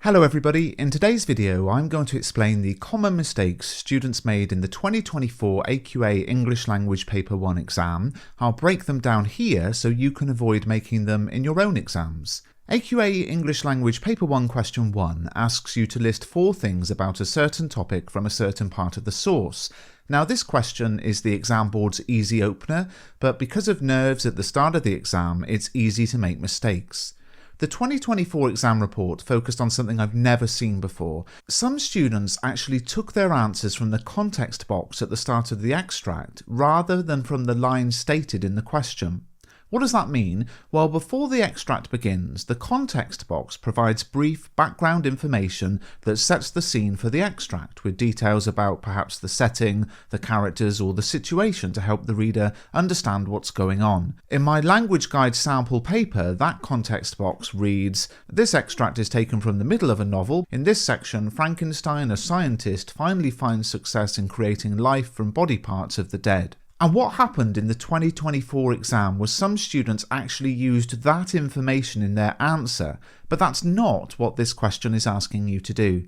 Hello everybody, in today's video I'm going to explain the common mistakes students made in the 2024 AQA English Language Paper 1 exam. I'll break them down here so you can avoid making them in your own exams. AQA English Language Paper 1 Question 1 asks you to list 4 things about a certain topic from a certain part of the source. Now this question is the exam board's easy opener, but because of nerves at the start of the exam, it's easy to make mistakes. The 2024 exam report focused on something I've never seen before. Some students actually took their answers from the context box at the start of the extract rather than from the lines stated in the question. What does that mean? Well, before the extract begins, the context box provides brief background information that sets the scene for the extract, with details about perhaps the setting, the characters, or the situation to help the reader understand what's going on. In my language guide sample paper, that context box reads, "This extract is taken from the middle of a novel. In this section, Frankenstein, a scientist, finally finds success in creating life from body parts of the dead." And what happened in the 2024 exam was some students actually used that information in their answer, but that's not what this question is asking you to do.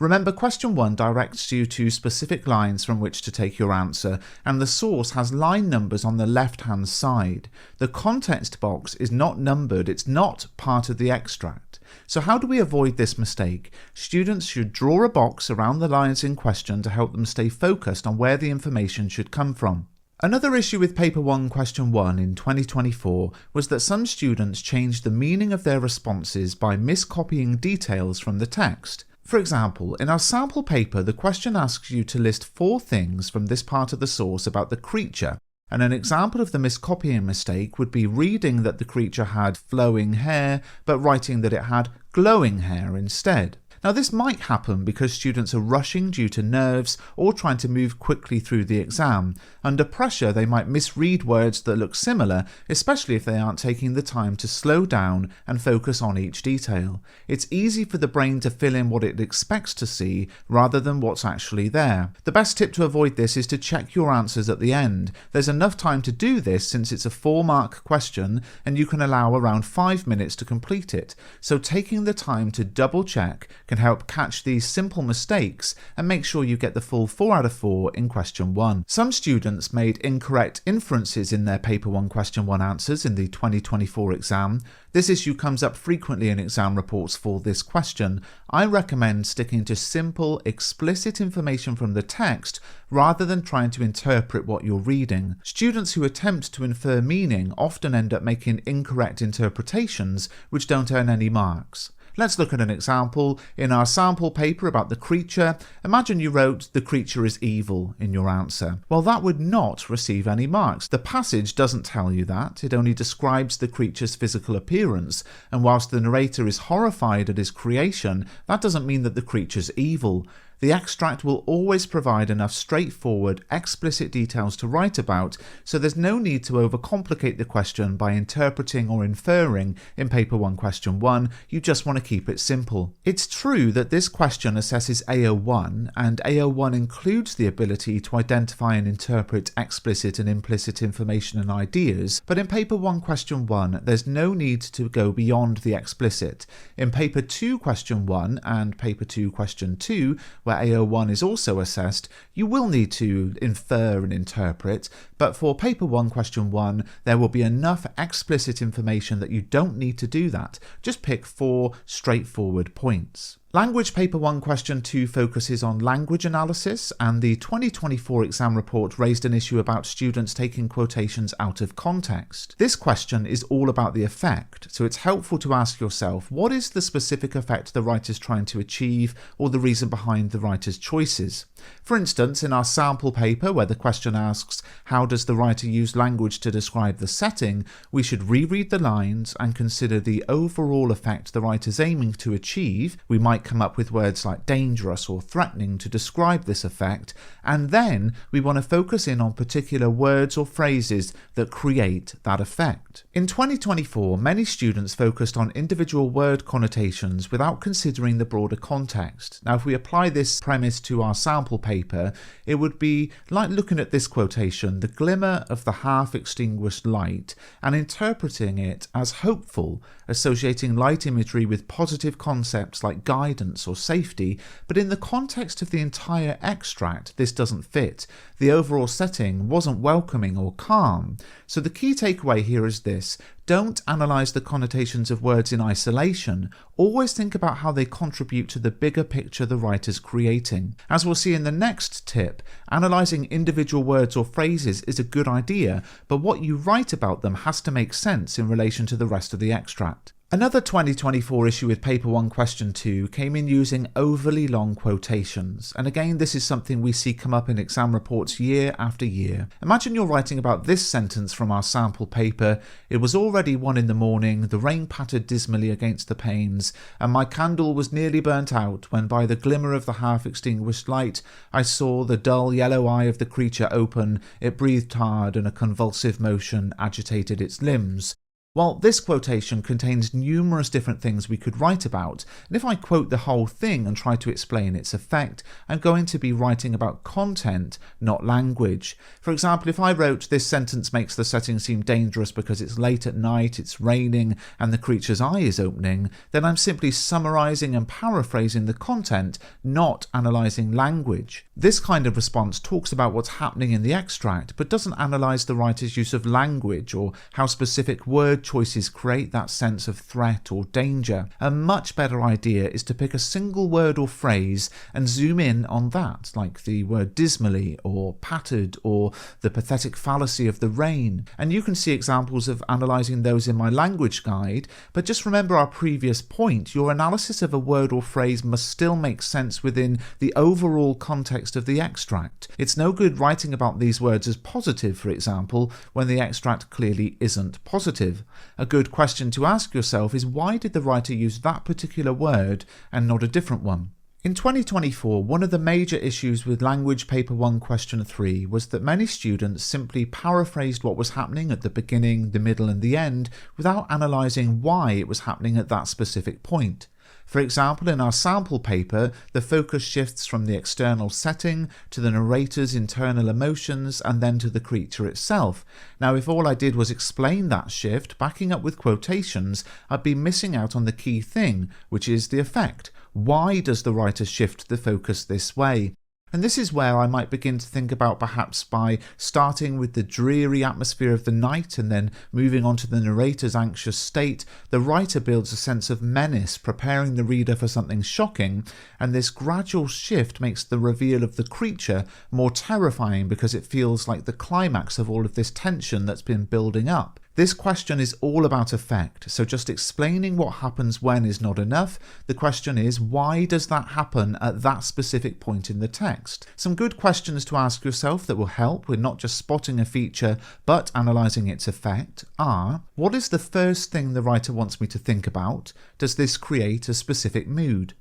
Remember, question 1 directs you to specific lines from which to take your answer, and the source has line numbers on the left-hand side. The context box is not numbered, it's not part of the extract. So how do we avoid this mistake? Students should draw a box around the lines in question to help them stay focused on where the information should come from. Another issue with Paper 1 Question 1 in 2024 was that some students changed the meaning of their responses by miscopying details from the text. For example, in our sample paper, the question asks you to list 4 things from this part of the source about the creature, and an example of the miscopying mistake would be reading that the creature had flowing hair, but writing that it had glowing hair instead. Now this might happen because students are rushing due to nerves or trying to move quickly through the exam. Under pressure they might misread words that look similar, especially if they aren't taking the time to slow down and focus on each detail. It's easy for the brain to fill in what it expects to see rather than what's actually there. The best tip to avoid this is to check your answers at the end. There's enough time to do this since it's a 4-mark question and you can allow around 5 minutes to complete it. So taking the time to double check can help catch these simple mistakes and make sure you get the full 4 out of 4 in question 1. Some students made incorrect inferences in their Paper 1 Question 1 answers in the 2024 exam. This issue comes up frequently in exam reports for this question. I recommend sticking to simple, explicit information from the text rather than trying to interpret what you're reading. Students who attempt to infer meaning often end up making incorrect interpretations which don't earn any marks. Let's look at an example. In our sample paper about the creature, imagine you wrote "the creature is evil" in your answer. Well, that would not receive any marks. The passage doesn't tell you that, it only describes the creature's physical appearance, and whilst the narrator is horrified at his creation, that doesn't mean that the creature's evil. The extract will always provide enough straightforward, explicit details to write about, so there's no need to overcomplicate the question by interpreting or inferring in Paper 1 Question 1, you just want to keep it simple. It's true that this question assesses AO1, and AO1 includes the ability to identify and interpret explicit and implicit information and ideas, but in Paper 1 Question 1, there's no need to go beyond the explicit. In Paper 2 Question 1 and Paper 2 Question 2, where AO1 is also assessed, you will need to infer and interpret, but for Paper 1 Question 1, there will be enough explicit information that you don't need to do that. Just pick 4 straightforward points. Language Paper 1 Question 2 focuses on language analysis, and the 2024 exam report raised an issue about students taking quotations out of context. This question is all about the effect, so it's helpful to ask yourself, what is the specific effect the writer's trying to achieve, or the reason behind the writer's choices? For instance, in our sample paper where the question asks, how does the writer use language to describe the setting, we should reread the lines and consider the overall effect the writer's aiming to achieve. We might come up with words like dangerous or threatening to describe this effect, and then we want to focus in on particular words or phrases that create that effect. In 2024, many students focused on individual word connotations without considering the broader context. Now, if we apply this premise to our sample paper, it would be like looking at this quotation, "the glimmer of the half-extinguished light," and interpreting it as hopeful, associating light imagery with positive concepts like guidance or safety, but in the context of the entire extract, this doesn't fit. The overall setting wasn't welcoming or calm. So the key takeaway here is this: don't analyse the connotations of words in isolation, always think about how they contribute to the bigger picture the writer's creating. As we'll see in the next tip, analysing individual words or phrases is a good idea, but what you write about them has to make sense in relation to the rest of the extract. Another 2024 issue with Paper 1 Question 2 came in using overly long quotations, and again this is something we see come up in exam reports year after year. Imagine you're writing about this sentence from our sample paper: "It was already 1 in the morning, the rain pattered dismally against the panes, and my candle was nearly burnt out when by the glimmer of the half-extinguished light I saw the dull yellow eye of the creature open, it breathed hard and a convulsive motion agitated its limbs." Well, this quotation contains numerous different things we could write about, and if I quote the whole thing and try to explain its effect, I'm going to be writing about content, not language. For example, if I wrote, "This sentence makes the setting seem dangerous because it's late at night, it's raining, and the creature's eye is opening," then I'm simply summarising and paraphrasing the content, not analysing language. This kind of response talks about what's happening in the extract, but doesn't analyse the writer's use of language or how specific word choices create that sense of threat or danger. A much better idea is to pick a single word or phrase and zoom in on that, like the word dismally or pattered or the pathetic fallacy of the rain. And you can see examples of analysing those in my language guide, but just remember our previous point: your analysis of a word or phrase must still make sense within the overall context of the extract. It's no good writing about these words as positive, for example, when the extract clearly isn't positive. A good question to ask yourself is, why did the writer use that particular word and not a different one? In 2024, one of the major issues with Language Paper 1 Question 3 was that many students simply paraphrased what was happening at the beginning, the middle and the end without analysing why it was happening at that specific point. For example, in our sample paper, the focus shifts from the external setting to the narrator's internal emotions and then to the creature itself. Now, if all I did was explain that shift, backing up with quotations, I'd be missing out on the key thing, which is the effect. Why does the writer shift the focus this way? And this is where I might begin to think about perhaps by starting with the dreary atmosphere of the night and then moving on to the narrator's anxious state, the writer builds a sense of menace, preparing the reader for something shocking, and this gradual shift makes the reveal of the creature more terrifying because it feels like the climax of all of this tension that's been building up. This question is all about effect, so just explaining what happens when is not enough. The question is, why does that happen at that specific point in the text? Some good questions to ask yourself that will help with not just spotting a feature but analysing its effect are: what is the first thing the writer wants me to think about? Does this create a specific mood?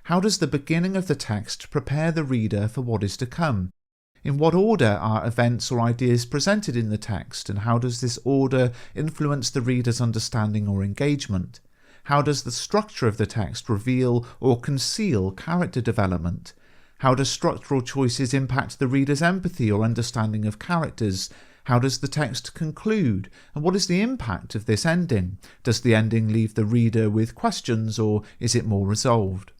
How does the beginning of the text prepare the reader for what is to come? In what order are events or ideas presented in the text, and how does this order influence the reader's understanding or engagement? How does the structure of the text reveal or conceal character development? How do structural choices impact the reader's empathy or understanding of characters? How does the text conclude? And what is the impact of this ending? Does the ending leave the reader with questions, or is it more resolved?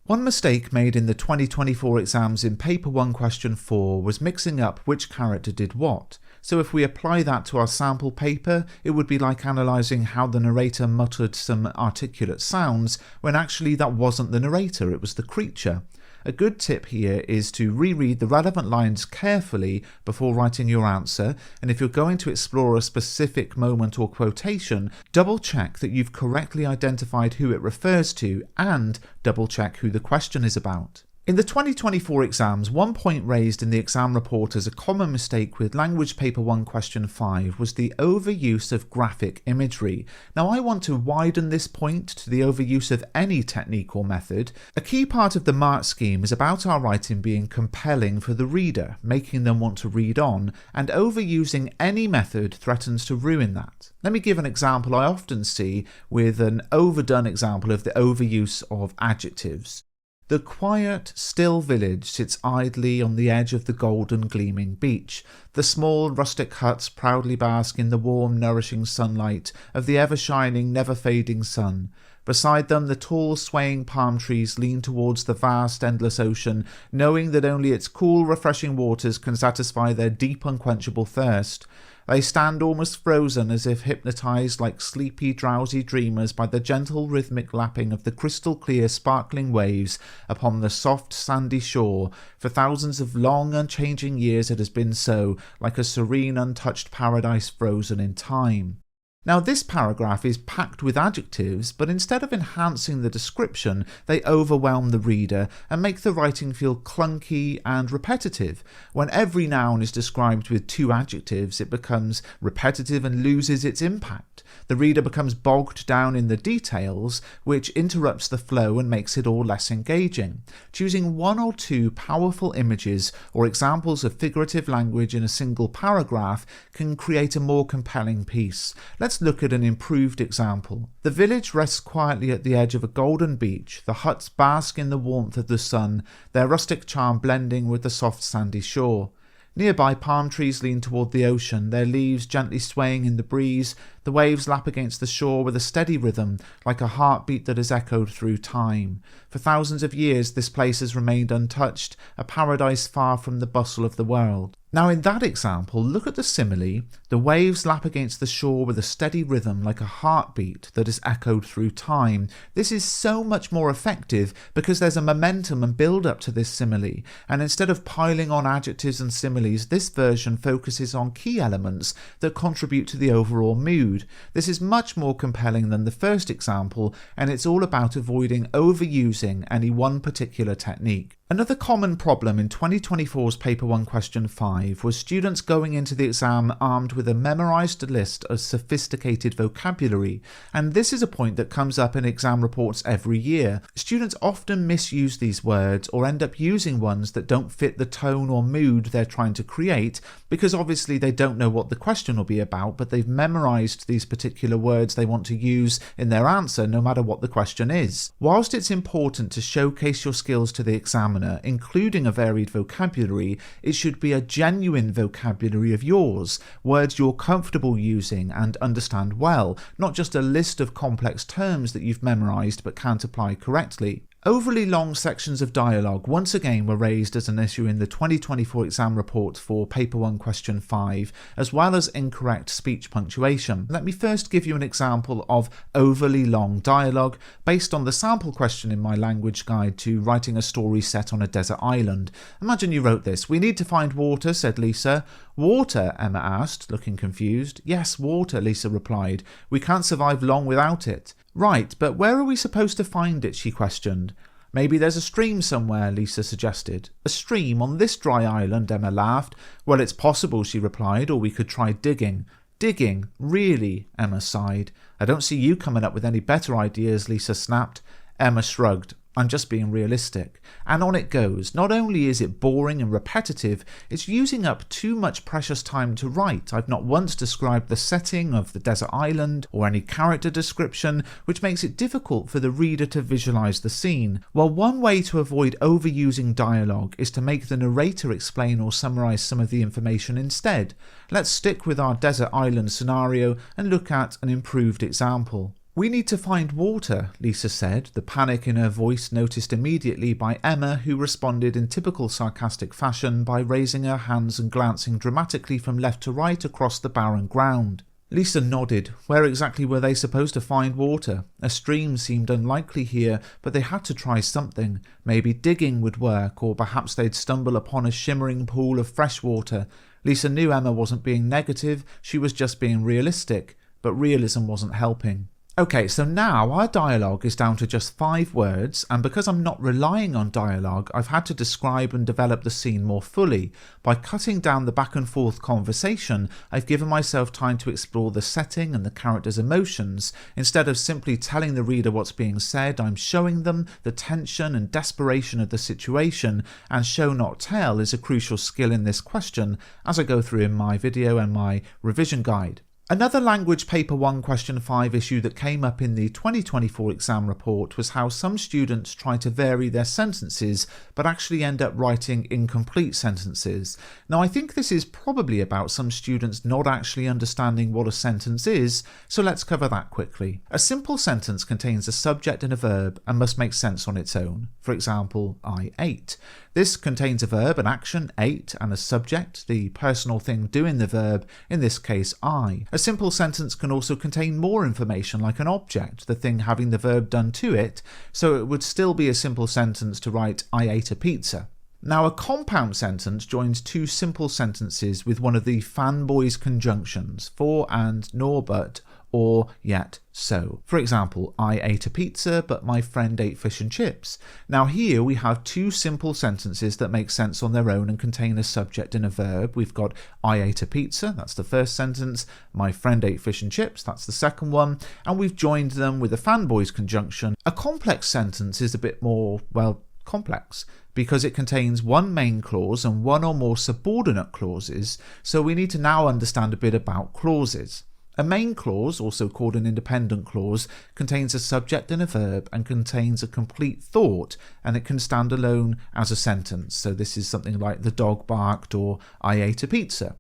One mistake made in the 2024 exams in Paper 1 Question 4 was mixing up which character did what. So if we apply that to our sample paper, it would be like analysing how the narrator muttered some articulate sounds when actually that wasn't the narrator, it was the creature. A good tip here is to reread the relevant lines carefully before writing your answer, and if you're going to explore a specific moment or quotation, double check that you've correctly identified who it refers to and double check who the question is about. In the 2024 exams, one point raised in the exam report as a common mistake with Language Paper 1 Question 5 was the overuse of graphic imagery. Now I want to widen this point to the overuse of any technique or method. A key part of the mark scheme is about our writing being compelling for the reader, making them want to read on, and overusing any method threatens to ruin that. Let me give an example I often see with an overdone example of the overuse of adjectives. The quiet, still village sits idly on the edge of the golden gleaming beach. The small rustic huts proudly bask in the warm, nourishing sunlight of the ever-shining, never-fading sun. Beside them, the tall, swaying palm trees lean towards the vast, endless ocean, knowing that only its cool, refreshing waters can satisfy their deep, unquenchable thirst. They stand almost frozen, as if hypnotized like sleepy, drowsy dreamers by the gentle, rhythmic lapping of the crystal-clear, sparkling waves upon the soft, sandy shore. For thousands of long, unchanging years it has been so, like a serene, untouched paradise frozen in time. Now, this paragraph is packed with adjectives, but instead of enhancing the description, they overwhelm the reader and make the writing feel clunky and repetitive. When every noun is described with 2 adjectives, it becomes repetitive and loses its impact. The reader becomes bogged down in the details, which interrupts the flow and makes it all less engaging. Choosing 1 or 2 powerful images or examples of figurative language in a single paragraph can create a more compelling piece. Let's look at an improved example. The village rests quietly at the edge of a golden beach. The huts bask in the warmth of the sun, their rustic charm blending with the soft sandy shore. Nearby, palm trees lean toward the ocean, their leaves gently swaying in the breeze. The waves lap against the shore with a steady rhythm, like a heartbeat that has echoed through time. For thousands of years, this place has remained untouched, a paradise far from the bustle of the world. Now, in that example, look at the simile. The waves lap against the shore with a steady rhythm, like a heartbeat that has echoed through time. This is so much more effective because there's a momentum and build-up to this simile, and instead of piling on adjectives and similes, this version focuses on key elements that contribute to the overall mood. This is much more compelling than the first example, and it's all about avoiding overusing any one particular technique. Another common problem in 2024's Paper 1 Question 5 was students going into the exam armed with a memorised list of sophisticated vocabulary, and this is a point that comes up in exam reports every year. Students often misuse these words or end up using ones that don't fit the tone or mood they're trying to create, because obviously they don't know what the question will be about, but they've memorised these particular words they want to use in their answer no matter what the question is. Whilst it's important to showcase your skills to the examiner, including a varied vocabulary, it should be a genuine vocabulary of yours, words you're comfortable using and understand well, not just a list of complex terms that you've memorised but can't apply correctly. Overly long sections of dialogue once again were raised as an issue in the 2024 exam report for Paper 1 Question 5, as well as incorrect speech punctuation. Let me first give you an example of overly long dialogue based on the sample question in my language guide to writing a story set on a desert island. Imagine you wrote this. "We need to find water," said Lisa. "Water?" Emma asked, looking confused. "Yes, water," Lisa replied. "We can't survive long without it." "Right, but where are we supposed to find it?" she questioned. "Maybe there's a stream somewhere," Lisa suggested. "A stream on this dry island?" Emma laughed. "Well, it's possible," she replied, "or we could try digging." "Digging? Really?" Emma sighed. "I don't see you coming up with any better ideas," Lisa snapped. Emma shrugged. "I'm just being realistic." And on it goes. Not only is it boring and repetitive, it's using up too much precious time to write. I've not once described the setting of the desert island or any character description, which makes it difficult for the reader to visualize the scene. Well, one way to avoid overusing dialogue is to make the narrator explain or summarize some of the information instead. Let's stick with our desert island scenario and look at an improved example. "We need to find water," Lisa said, the panic in her voice noticed immediately by Emma, who responded in typical sarcastic fashion by raising her hands and glancing dramatically from left to right across the barren ground. Lisa nodded. Where exactly were they supposed to find water? A stream seemed unlikely here, but they had to try something. Maybe digging would work, or perhaps they'd stumble upon a shimmering pool of fresh water. Lisa knew Emma wasn't being negative, she was just being realistic, but realism wasn't helping. Okay, so now our dialogue is down to just 5 words, and because I'm not relying on dialogue, I've had to describe and develop the scene more fully. By cutting down the back and forth conversation, I've given myself time to explore the setting and the characters' emotions. Instead of simply telling the reader what's being said, I'm showing them the tension and desperation of the situation, and show not tell is a crucial skill in this question, as I go through in my video and my revision guide. Another language paper 1 question 5 issue that came up in the 2024 exam report was how some students try to vary their sentences but actually end up writing incomplete sentences. Now I think this is probably about some students not actually understanding what a sentence is, so let's cover that quickly. A simple sentence contains a subject and a verb and must make sense on its own. For example, I ate. This contains a verb, an action, ate, and a subject, the personal thing doing the verb, in this case I. A simple sentence can also contain more information like an object, the thing having the verb done to it, so it would still be a simple sentence to write I ate a pizza. Now a compound sentence joins two simple sentences with one of the fanboys conjunctions, for and nor but, or yet so. For example, I ate a pizza but my friend ate fish and chips. Now here we have two simple sentences that make sense on their own and contain a subject and a verb. We've got I ate a pizza, that's the first sentence, my friend ate fish and chips, that's the second one, and we've joined them with a fanboys conjunction. A complex sentence is a bit more, well, complex, because it contains one main clause and one or more subordinate clauses, so we need to now understand a bit about clauses. A main clause, also called an independent clause, contains a subject and a verb and contains a complete thought, and it can stand alone as a sentence. So this is something like the dog barked or I ate a pizza.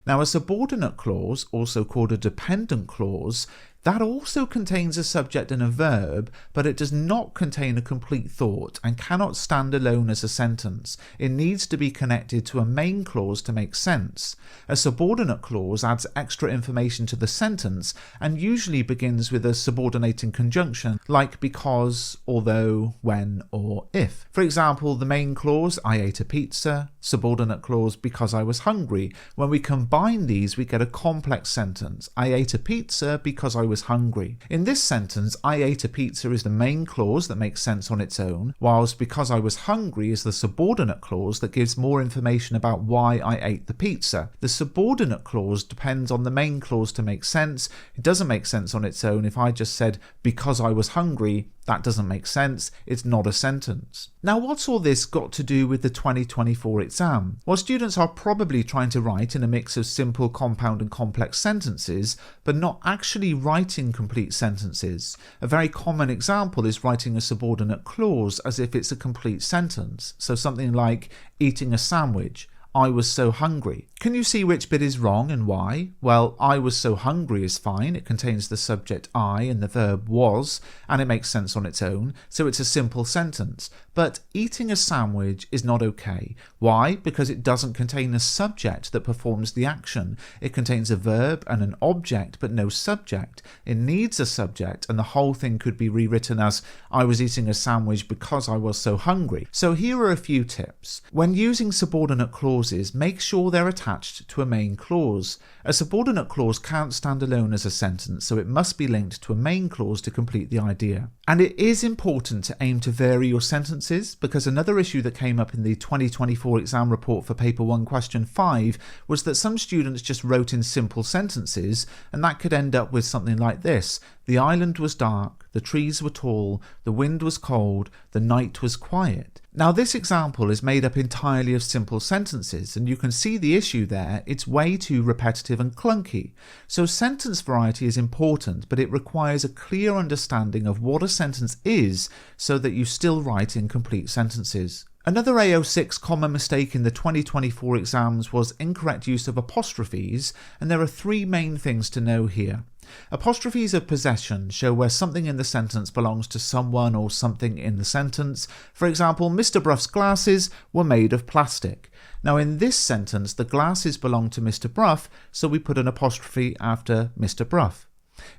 Now a subordinate clause, also called a dependent clause, that also contains a subject and a verb, but it does not contain a complete thought and cannot stand alone as a sentence. It needs to be connected to a main clause to make sense. A subordinate clause adds extra information to the sentence and usually begins with a subordinating conjunction like because, although, when, or if. For example, the main clause, I ate a pizza, subordinate clause, because I was hungry. When we combine these, we get a complex sentence. I ate a pizza because I was hungry. In this sentence, I ate a pizza is the main clause that makes sense on its own, whilst because I was hungry is the subordinate clause that gives more information about why I ate the pizza. The subordinate clause depends on the main clause to make sense. It doesn't make sense on its own. If I just said because I was hungry, that doesn't make sense. It's not a sentence. Now, what's all this got to do with the 2024 exam? Well, students are probably trying to write in a mix of simple, compound and complex sentences, but not actually writing complete sentences. A very common example is writing a subordinate clause as if it's a complete sentence. So something like eating a sandwich. I was so hungry. Can you see which bit is wrong and why? Well, I was so hungry is fine. It contains the subject I and the verb was, and it makes sense on its own, so it's a simple sentence. But eating a sandwich is not okay. Why? Because it doesn't contain a subject that performs the action. It contains a verb and an object, but no subject. It needs a subject, and the whole thing could be rewritten as I was eating a sandwich because I was so hungry. So here are a few tips. When using subordinate clauses, make sure they're attached to a main clause. A subordinate clause can't stand alone as a sentence, so it must be linked to a main clause to complete the idea. And it is important to aim to vary your sentences, because another issue that came up in the 2024 exam report for paper 1 question 5 was that some students just wrote in simple sentences, and that could end up with something like this. The island was dark, the trees were tall, the wind was cold, the night was quiet. Now this example is made up entirely of simple sentences, and you can see the issue there. It's way too repetitive and clunky. So sentence variety is important, but it requires a clear understanding of what a sentence is so that you still write in complete sentences. Another AO6 common mistake in the 2024 exams was incorrect use of apostrophes, and there are three main things to know here. Apostrophes of possession show where something in the sentence belongs to someone or something in the sentence. For example, Mr. Bruff's glasses were made of plastic. Now in this sentence, the glasses belong to Mr. Bruff, so we put an apostrophe after Mr. Bruff.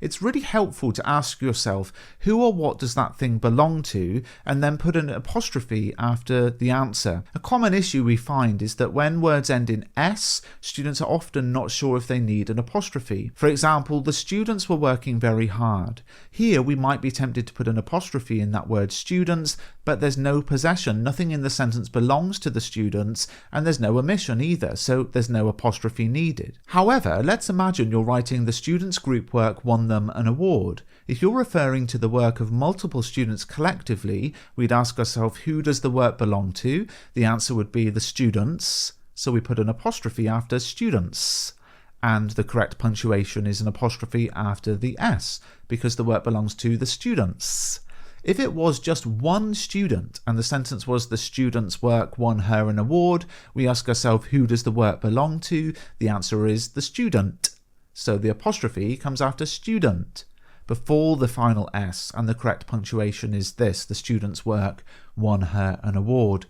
It's really helpful to ask yourself who or what does that thing belong to, and then put an apostrophe after the answer. A common issue we find is that when words end in S, students are often not sure if they need an apostrophe. For example, the students were working very hard. Here we might be tempted to put an apostrophe in that word students, but there's no possession. Nothing in the sentence belongs to the students, and there's no omission either, so there's no apostrophe needed. However, let's imagine you're writing the students' group work won them an award. If you're referring to the work of multiple students collectively, we'd ask ourselves, who does the work belong to? The answer would be the students, so we put an apostrophe after students. and the correct punctuation is an apostrophe after the S, because the work belongs to the students. If it was just one student and the sentence was the student's work won her an award, we ask ourselves, who does the work belong to? The answer is the student. So the apostrophe comes after student, before the final S, and the correct punctuation is this: the student's work won her an award.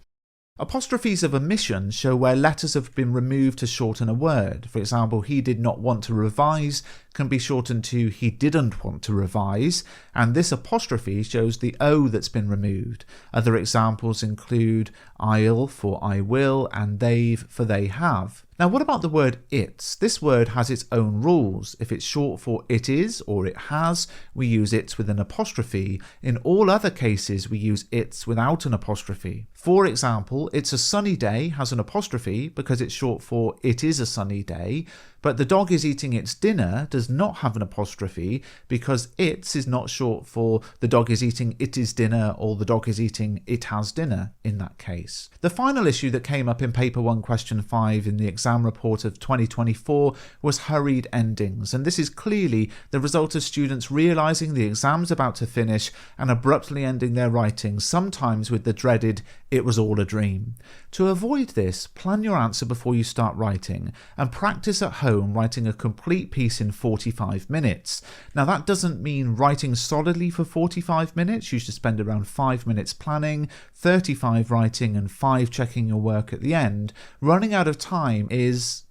Apostrophes of omission show where letters have been removed to shorten a word. For example, he did not want to revise can be shortened to he didn't want to revise, and this apostrophe shows the O that's been removed. Other examples include I'll for I will and they've for they have. Now, what about the word it's? This word has its own rules. If it's short for it is or it has, we use it's with an apostrophe. In all other cases, we use it's without an apostrophe. For example, it's a sunny day has an apostrophe because it's short for it is a sunny day, but the dog is eating its dinner does not have an apostrophe because it's is not short for the dog is eating it is dinner or the dog is eating it has dinner in that case. The final issue that came up in Paper 1 Question 5 in the exam report of 2024 was hurried endings, and this is clearly the result of students realising the exam's about to finish and abruptly ending their writing, sometimes with the dreaded "it was all a dream." To avoid this, plan your answer before you start writing and practice at home writing a complete piece in 45 minutes. Now, that doesn't mean writing solidly for 45 minutes. You should spend around 5 minutes planning, 35 writing and 5 checking your work at the end. Running out of time is